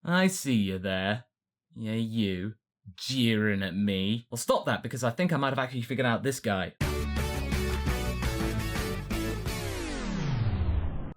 I see you there. Yeah, you. Jeering at me. Well, stop that, because I think I might have actually figured out this guy.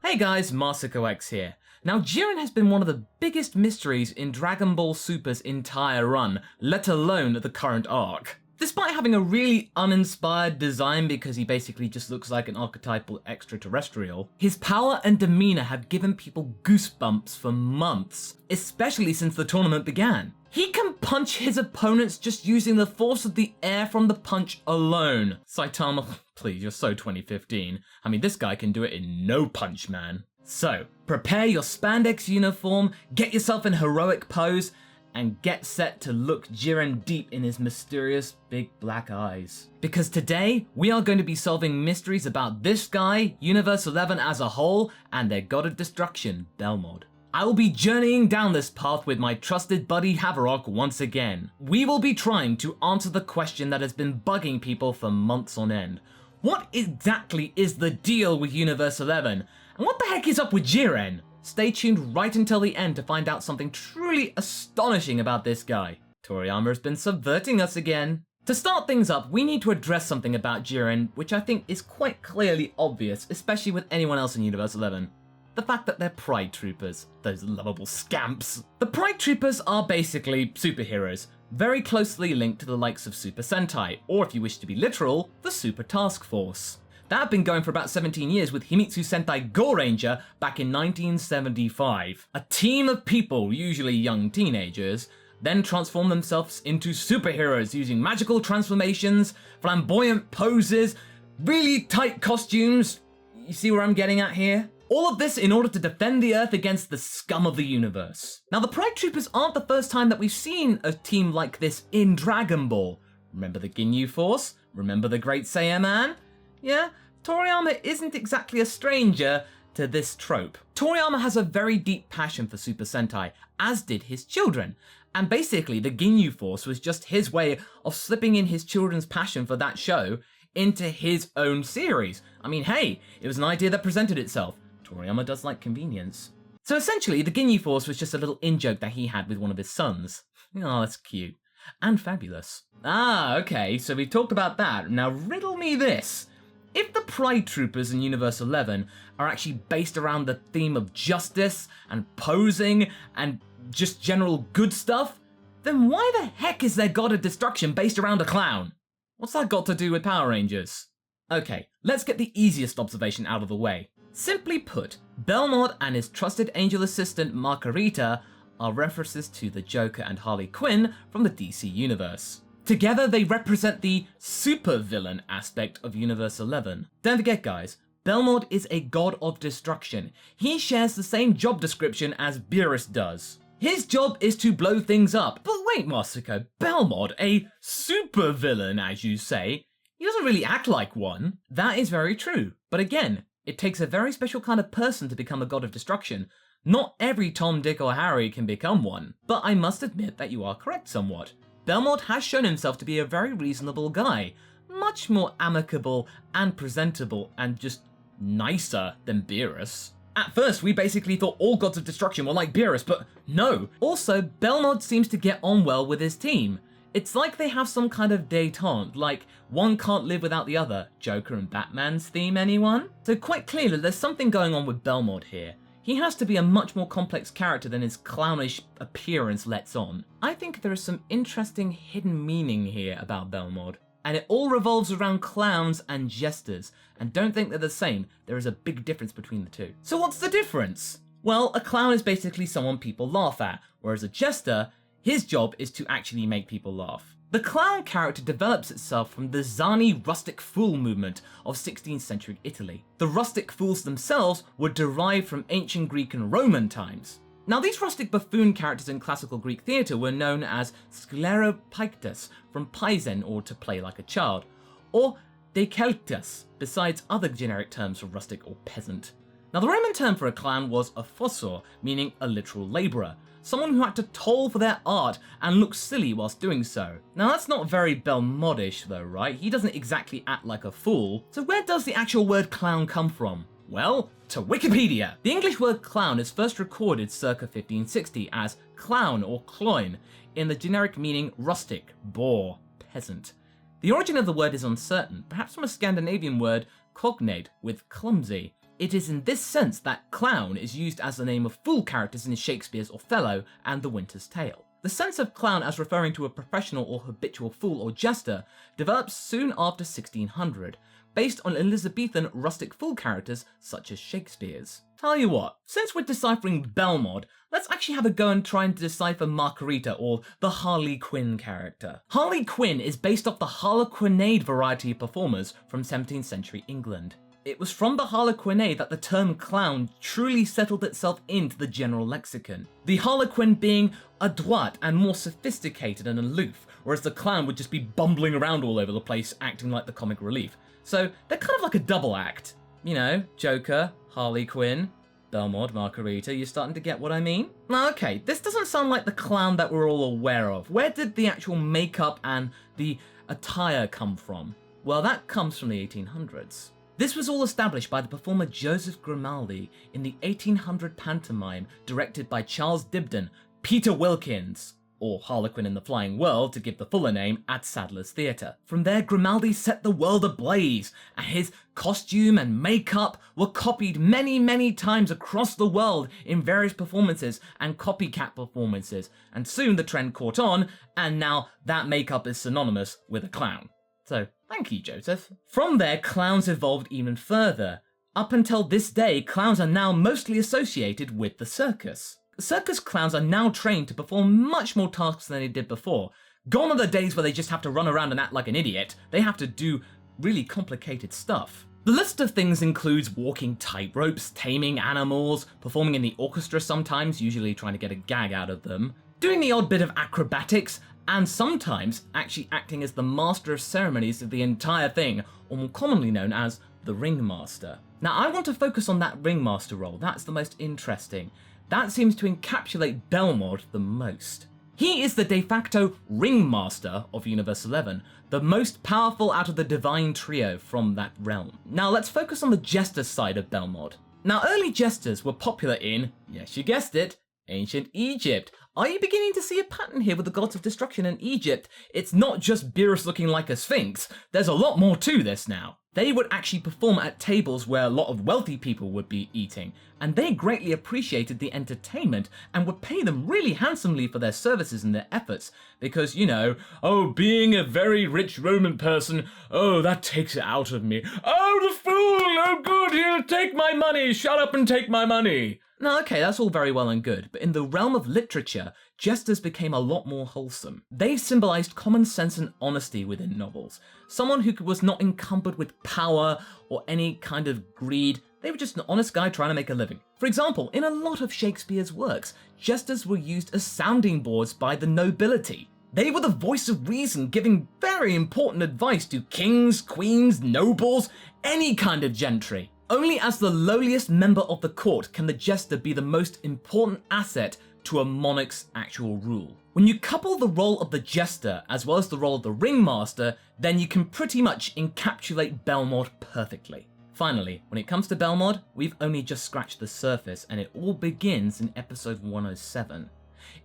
Hey guys, MasakoX here. Now, Jiren has been one of the biggest mysteries in Dragon Ball Super's entire run, let alone the current arc. Despite having a really uninspired design because he basically just looks like an archetypal extraterrestrial, his power and demeanor have given people goosebumps for months, especially since the tournament began. He can punch his opponents just using the force of the air from the punch alone. Saitama, please, you're so 2015. I mean, this guy can do it in no punch, man. So, prepare your spandex uniform, get yourself in heroic pose, and get set to look Jiren deep in his mysterious big black eyes. Because today, we are going to be solving mysteries about this guy, Universe 11 as a whole, and their god of destruction, Belmod. I will be journeying down this path with my trusted buddy Haverok once again. We will be trying to answer the question that has been bugging people for months on end. What exactly is the deal with Universe 11? And what the heck is up with Jiren? Stay tuned right until the end to find out something truly astonishing about this guy. Toriyama has been subverting us again. To start things up, we need to address something about Jiren, which I think is quite clearly obvious, especially with anyone else in Universe 11. The fact that they're Pride Troopers, those lovable scamps. The Pride Troopers are basically superheroes, very closely linked to the likes of Super Sentai, or if you wish to be literal, the Super Task Force. That had been going for about 17 years with Himitsu Sentai Go Ranger back in 1975. A team of people, usually young teenagers, then transform themselves into superheroes using magical transformations, flamboyant poses, really tight costumes. You see where I'm getting at here? All of this in order to defend the Earth against the scum of the universe. Now, the Pride Troopers aren't the first time that we've seen a team like this in Dragon Ball. Remember the Ginyu Force? Remember the Great Saiyaman? Yeah, Toriyama isn't exactly a stranger to this trope. Toriyama has a very deep passion for Super Sentai, as did his children. And basically, the Ginyu Force was just his way of slipping in his children's passion for that show into his own series. I mean, hey, it was an idea that presented itself. Toriyama does like convenience. So essentially, the Ginyu Force was just a little in-joke that he had with one of his sons. Oh, that's cute. And fabulous. Ah, okay, so we've talked about that. Now riddle me this. If the Pride Troopers in Universe 11 are actually based around the theme of justice and posing and just general good stuff, then why the heck is their god of destruction based around a clown? What's that got to do with Power Rangers? Okay, let's get the easiest observation out of the way. Simply put, Belmod and his trusted angel assistant Margarita are references to the Joker and Harley Quinn from the DC universe. Together, they represent the supervillain aspect of Universe 11. Don't forget, guys, Belmod is a god of destruction. He shares the same job description as Beerus does. His job is to blow things up. But wait, Masako, Belmod, a supervillain, as you say, he doesn't really act like one. That is very true. But again, it takes a very special kind of person to become a god of destruction. Not every Tom, Dick, or Harry can become one. But I must admit that you are correct somewhat. Belmod has shown himself to be a very reasonable guy, much more amicable and presentable and just nicer than Beerus. At first, we basically thought all gods of destruction were like Beerus, but no. Also, Belmod seems to get on well with his team. It's like they have some kind of détente, like one can't live without the other. Joker and Batman's theme, anyone? So quite clearly, there's something going on with Belmod here. He has to be a much more complex character than his clownish appearance lets on. I think there is some interesting hidden meaning here about Belmod. And it all revolves around clowns and jesters. And don't think they're the same, there is a big difference between the two. So what's the difference? Well, a clown is basically someone people laugh at, whereas a jester, his job is to actually make people laugh. The clown character develops itself from the Zani rustic fool movement of 16th century Italy. The rustic fools themselves were derived from ancient Greek and Roman times. Now, these rustic buffoon characters in classical Greek theatre were known as skleropyktus, from paizen or to play like a child, or dekeltas, besides other generic terms for rustic or peasant. Now, the Roman term for a clown was a fossor, meaning a literal labourer, someone who had to toll for their art and look silly whilst doing so. Now, that's not very Belmodish though, right? He doesn't exactly act like a fool. So where does the actual word clown come from? Well, to Wikipedia. The English word clown is first recorded circa 1560 as clown or cloyn, in the generic meaning rustic, boor, peasant. The origin of the word is uncertain, perhaps from a Scandinavian word cognate with clumsy. It is in this sense that clown is used as the name of fool characters in Shakespeare's Othello and The Winter's Tale. The sense of clown as referring to a professional or habitual fool or jester develops soon after 1600, based on Elizabethan rustic fool characters such as Shakespeare's. Tell you what, since we're deciphering Belmod, let's actually have a go and try and decipher Margarita, or the Harley Quinn character. Harley Quinn is based off the harlequinade variety of performers from 17th century England. It was from the harlequinade that the term clown truly settled itself into the general lexicon. The harlequin being adroit and more sophisticated and aloof, whereas the clown would just be bumbling around all over the place acting like the comic relief. So they're kind of like a double act. You know, Joker, Harley Quinn, Belmod, Margarita, you're starting to get what I mean? Now, okay, this doesn't sound like the clown that we're all aware of. Where did the actual makeup and the attire come from? Well, that comes from the 1800s. This was all established by the performer Joseph Grimaldi in the 1800 pantomime directed by Charles Dibdin, Peter Wilkins, or Harlequin in the Flying World to give the fuller name, at Sadler's Theatre. From there, Grimaldi set the world ablaze, and his costume and makeup were copied many times across the world in various performances and copycat performances, and soon the trend caught on, and now that makeup is synonymous with a clown. So, thank you, Joseph. From there, clowns evolved even further. Up until this day, clowns are now mostly associated with the circus. Circus clowns are now trained to perform much more tasks than they did before. Gone are the days where they just have to run around and act like an idiot. They have to do really complicated stuff. The list of things includes walking tightropes, taming animals, performing in the orchestra sometimes, usually trying to get a gag out of them, doing the odd bit of acrobatics, and sometimes actually acting as the master of ceremonies of the entire thing, or more commonly known as the ringmaster. Now, I want to focus on that ringmaster role. That's the most interesting. That seems to encapsulate Belmod the most. He is the de facto ringmaster of Universe 11, the most powerful out of the divine trio from that realm. Now let's focus on the Jester side of Belmod. Now, early Jesters were popular in, yes you guessed it, ancient Egypt. Are you beginning to see a pattern here with the gods of destruction in Egypt? It's not just Beerus looking like a sphinx, there's a lot more to this now. They would actually perform at tables where a lot of wealthy people would be eating, and they greatly appreciated the entertainment and would pay them really handsomely for their services and their efforts, because, you know, oh, being a very rich Roman person, oh, that takes it out of me. Oh, the fool, oh good, he'll take my money, shut up and take my money. Now, okay, that's all very well and good, but in the realm of literature, jesters became a lot more wholesome. They symbolized common sense and honesty within novels. Someone who was not encumbered with power or any kind of greed. They were just an honest guy trying to make a living. For example, in a lot of Shakespeare's works, jesters were used as sounding boards by the nobility. They were the voice of reason, giving very important advice to kings, queens, nobles, any kind of gentry. Only as the lowliest member of the court can the jester be the most important asset to a monarch's actual rule. When you couple the role of the jester as well as the role of the ringmaster, then you can pretty much encapsulate Belmod perfectly. Finally, when it comes to Belmod, we've only just scratched the surface, and it all begins in episode 107.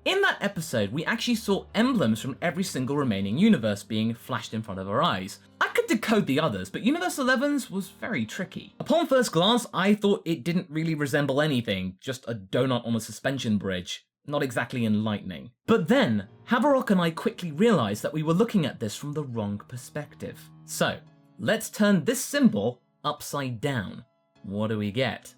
In that episode, we actually saw emblems from every single remaining universe being flashed in front of our eyes. I could decode the others, but Universe 11's was very tricky. Upon first glance, I thought it didn't really resemble anything, just a donut on a suspension bridge. Not exactly enlightening. But then, Haverok and I quickly realized that we were looking at this from the wrong perspective. So, let's turn this symbol upside down. What do we get?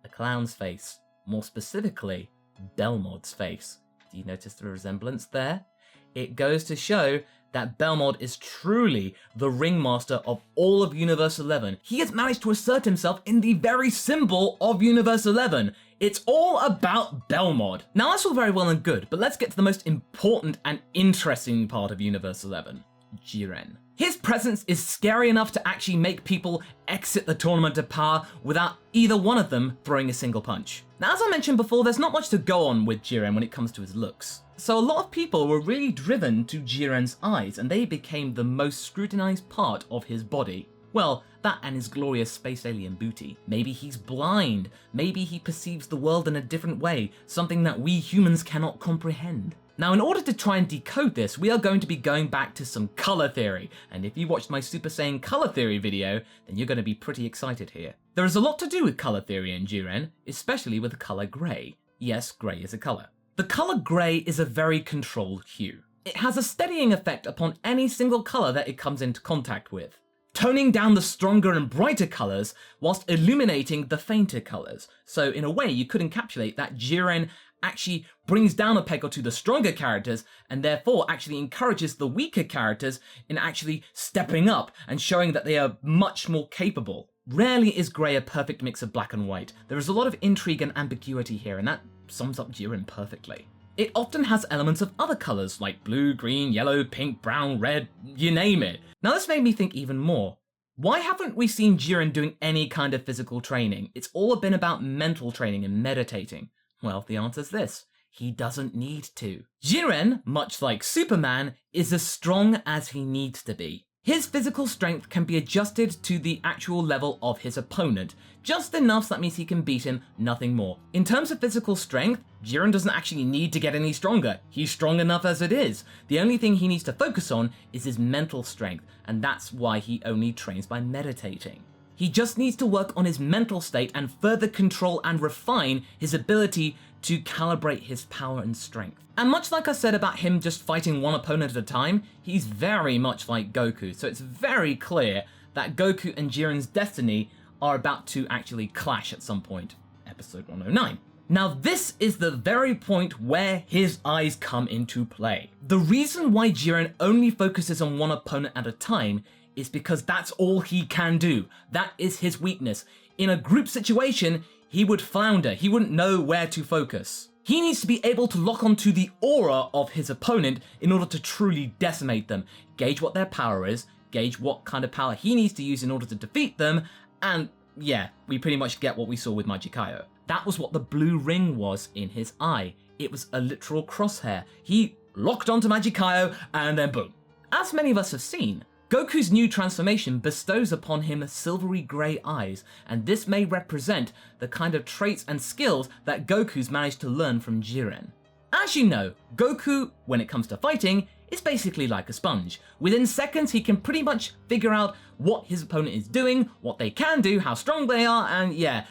A clown's face. More specifically, Belmod's face. Do you notice the resemblance there? It goes to show that Belmod is truly the ringmaster of all of Universe 11. He has managed to assert himself in the very symbol of Universe 11. It's all about Belmod. Now that's all very well and good, but let's get to the most important and interesting part of Universe 11, Jiren. His presence is scary enough to actually make people exit the Tournament of Power without either one of them throwing a single punch. Now, as I mentioned before, there's not much to go on with Jiren when it comes to his looks. So a lot of people were really driven to Jiren's eyes, and they became the most scrutinized part of his body. Well, that and his glorious space alien booty. Maybe he's blind. Maybe he perceives the world in a different way, something that we humans cannot comprehend. Now, in order to try and decode this, we are going to be going back to some color theory, and if you watched my Super Saiyan color theory video, then you're going to be pretty excited here. There is a lot to do with color theory in Jiren, especially with the color grey. Yes, grey is a color. The color grey is a very controlled hue. It has a steadying effect upon any single color that it comes into contact with, toning down the stronger and brighter colors whilst illuminating the fainter colors. So in a way, you could encapsulate that Jiren actually brings down a peg or two the stronger characters, and therefore actually encourages the weaker characters in actually stepping up and showing that they are much more capable. Rarely is grey a perfect mix of black and white. There is a lot of intrigue and ambiguity here, and that sums up Jiren perfectly. It often has elements of other colours like blue, green, yellow, pink, brown, red, you name it. Now this made me think even more. Why haven't we seen Jiren doing any kind of physical training? It's all been about mental training and meditating. Well, the answer's this. He doesn't need to. Jiren, much like Superman, is as strong as he needs to be. His physical strength can be adjusted to the actual level of his opponent, just enough so that means he can beat him, nothing more. In terms of physical strength, Jiren doesn't actually need to get any stronger. He's strong enough as it is. The only thing he needs to focus on is his mental strength, and that's why he only trains by meditating. He just needs to work on his mental state and further control and refine his ability to calibrate his power and strength. And much like I said about him just fighting one opponent at a time, he's very much like Goku, so it's very clear that Goku and Jiren's destiny are about to actually clash at some point. Episode 109. Now this is the very point where his eyes come into play. The reason why Jiren only focuses on one opponent at a time is because that's all he can do. That is his weakness. In a group situation, he would flounder. He wouldn't know where to focus. He needs to be able to lock onto the aura of his opponent in order to truly decimate them, gauge what their power is, gauge what kind of power he needs to use in order to defeat them, and yeah, we pretty much get what we saw with MasakoX. That was what the blue ring was in his eye. It was a literal crosshair. He locked onto MasakoX and then boom. As many of us have seen, Goku's new transformation bestows upon him silvery grey eyes, and this may represent the kind of traits and skills that Goku's managed to learn from Jiren. As you know, Goku, when it comes to fighting, is basically like a sponge. Within seconds, he can pretty much figure out what his opponent is doing, what they can do, how strong they are, and yeah,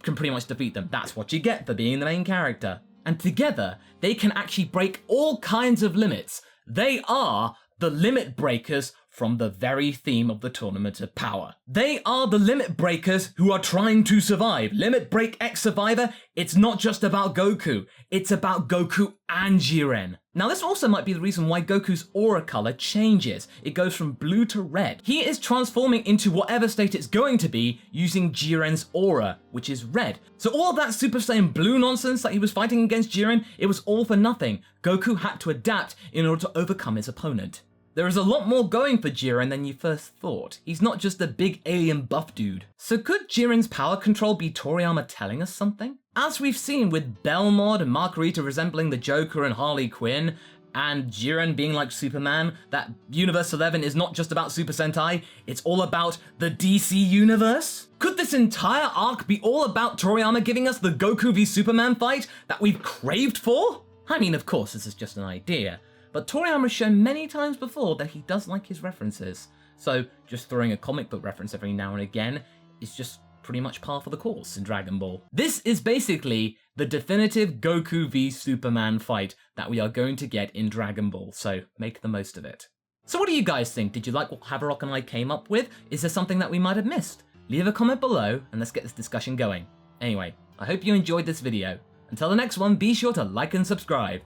can pretty much defeat them. That's what you get for being the main character. And together, they can actually break all kinds of limits. They are the limit breakers from the very theme of the Tournament of Power. They are the limit breakers who are trying to survive. Limit Break X Survivor, it's not just about Goku, it's about Goku and Jiren. Now this also might be the reason why Goku's aura color changes. It goes from blue to red. He is transforming into whatever state it's going to be using Jiren's aura, which is red. So all of that Super Saiyan blue nonsense that he was fighting against Jiren, it was all for nothing. Goku had to adapt in order to overcome his opponent. There is a lot more going for Jiren than you first thought. He's not just a big alien buff dude. So could Jiren's power control be Toriyama telling us something? As we've seen with Belmod and Margarita resembling the Joker and Harley Quinn, and Jiren being like Superman, that Universe 11 is not just about Super Sentai, it's all about the DC universe? Could this entire arc be all about Toriyama giving us the Goku v Superman fight that we've craved for? I mean, of course, this is just an idea, but Toriyama's shown many times before that he does like his references, so just throwing a comic book reference every now and again is just pretty much par for the course in Dragon Ball. This is basically the definitive Goku v Superman fight that we are going to get in Dragon Ball, so make the most of it. So what do you guys think? Did you like what Haverok and I came up with? Is there something that we might have missed? Leave a comment below and let's get this discussion going. Anyway, I hope you enjoyed this video. Until the next one, be sure to like and subscribe.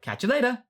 Catch you later!